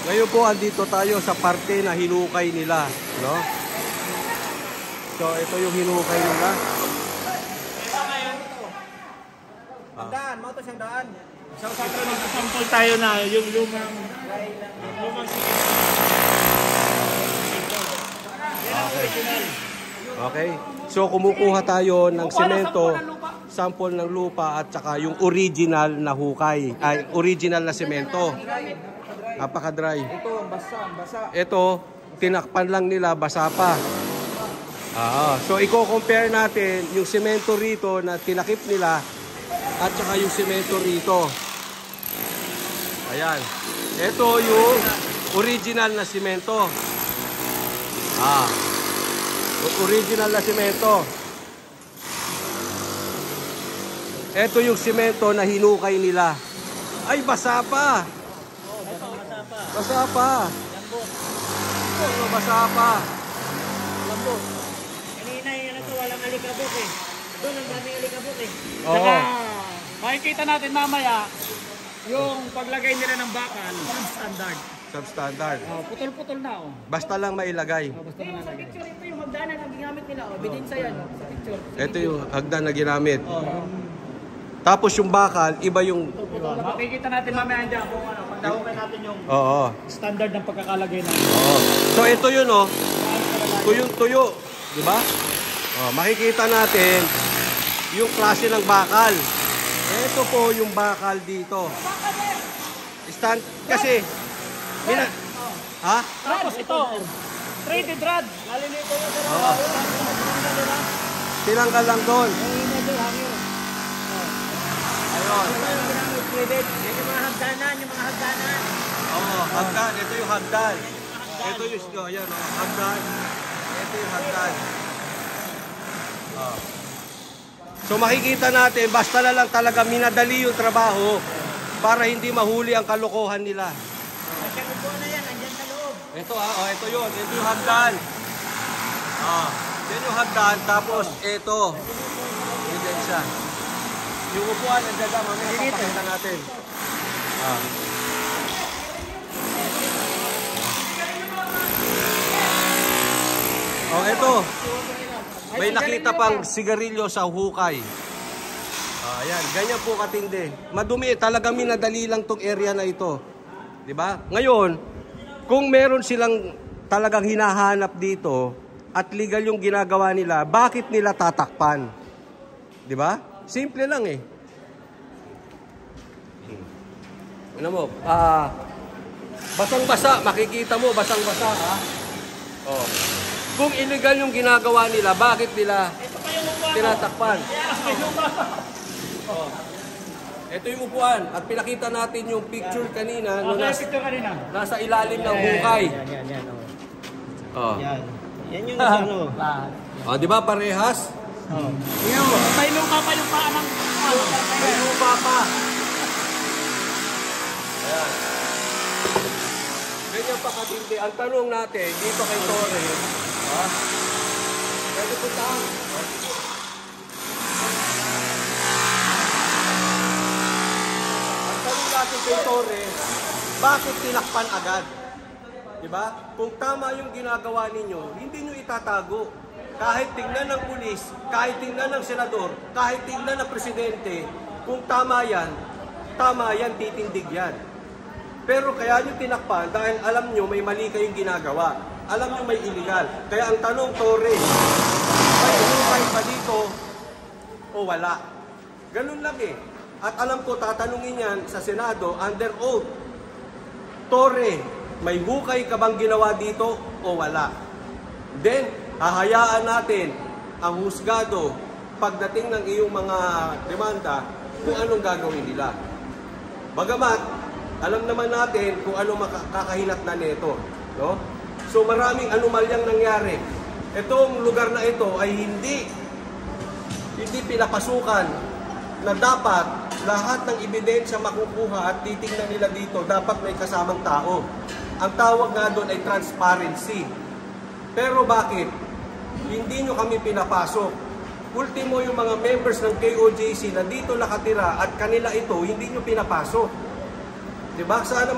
Ngayon po, andito tayo sa parte na hinukay nila, no? So, ito yung hinukay nila. Daan, mo to siyang daan. So, sample tayo na yung lumang Okay. So, kumukuha tayo ng semento, sample ng lupa at saka yung original na hukay, ay original na semento. Napaka-dry. Ito, basa. Ito, tinakpan lang nila, basa pa. So, i-compare natin yung semento rito na tinakip nila at saka yung semento rito. Ayan. Ito yung original na semento. Original na semento. Ito yung semento na hinukay nila. Ay, basa pa. Basa pa. Basa pa. lambot. Kanina yung ito, walang alikabok eh. Doon ang daming alikabok eh. Oo. Saka, makikita natin mamaya, yung paglagay nila ng bakal, substandard. Substandard. Putol-putol na oh. Basta lang mailagay. Basta lang sa picture, ito yung hagdanan ang ginamit nila oh. Ebidensya yan oh, sa picture. Ito yung hagdan na ginamit. Tapos yung bakal, iba yung... Makikita natin mamaya dyan kung ano, pagdahukan natin yung standard ng pagkakalagay natin. So ito yun oh. Tuyong-tuyo. Diba? Makikita natin yung klase ng bakal. Ito po yung bakal dito. Stand, kasi... Tapos ito, traded rod. Lalinito yun. Tinanggal lang doon. Ayun. Yan yung mga hagdanan, Hagdan. Ito yung hagdan. Ito yung, ayan oh, hagdan. Ito yung hagdan. So makikita natin, basta na lang talaga minadali yung trabaho para hindi mahuli ang kalokohan nila. Ito ito yun. Ito yung hagdan. Yan yung hagdan. Tapos ito. Yan siya. Yung upuan, nandiyan ka. Mamaya papakita natin. Ito. May nakita pang sigarilyo sa hukay. Ayan. Ganyan po katindi. Madumi. Talaga minadali lang tong area na ito. Diba? Ngayon, kung meron silang talagang hinahanap dito at legal yung ginagawa nila, bakit nila tatakpan? Di ba? Simple lang eh. Ano mo? Basang-basa. Makikita mo, basang-basa ha? Kung illegal yung ginagawa nila, bakit nila tinatakpan? Ito yung upuan at pinakita natin yung picture kanina. Nasa ilalim ng hukay. Yan. Yan yung ano. Di ba parehas? May lupa pa yung paa ng... May lupa pa. Ayan. Ganyan pa katindi. Ang tanong natin, dito kay Torre, pwede puntahan. Natin kay Torres, bakit tinakpan agad? Diba? Kung tama yung ginagawa ninyo, hindi nyo itatago. Kahit tingnan ng pulis, kahit tingnan ng senador, kahit tingnan ng presidente, kung tama yan, titindig yan. Pero kaya nyo tinakpan dahil alam nyo may mali kayong ginagawa. Alam nyo may illegal. Kaya ang tanong, Torres, may hukay pa dito o wala? Ganun lang eh. At alam ko, tatanungin yan sa Senado, under oath. Torre, may hukay ka bang ginawa dito o wala? Then, hahayaan natin ang husgado pagdating ng iyong mga demanda kung anong gagawin nila. Bagamat, alam naman natin kung ano makakahinat na nito. No? So maraming anomalyang nangyari. Itong lugar na ito ay hindi pinapasukan na dapat lahat ng ebidensya makukuha at titingnan nila dito, dapat may kasamang tao. Ang tawag nga doon ay transparency. Pero bakit? Hindi nyo kami pinapasok. Ultimo yung mga members ng KOJC na dito nakatira at kanila ito, hindi nyo pinapasok. Diba? Sana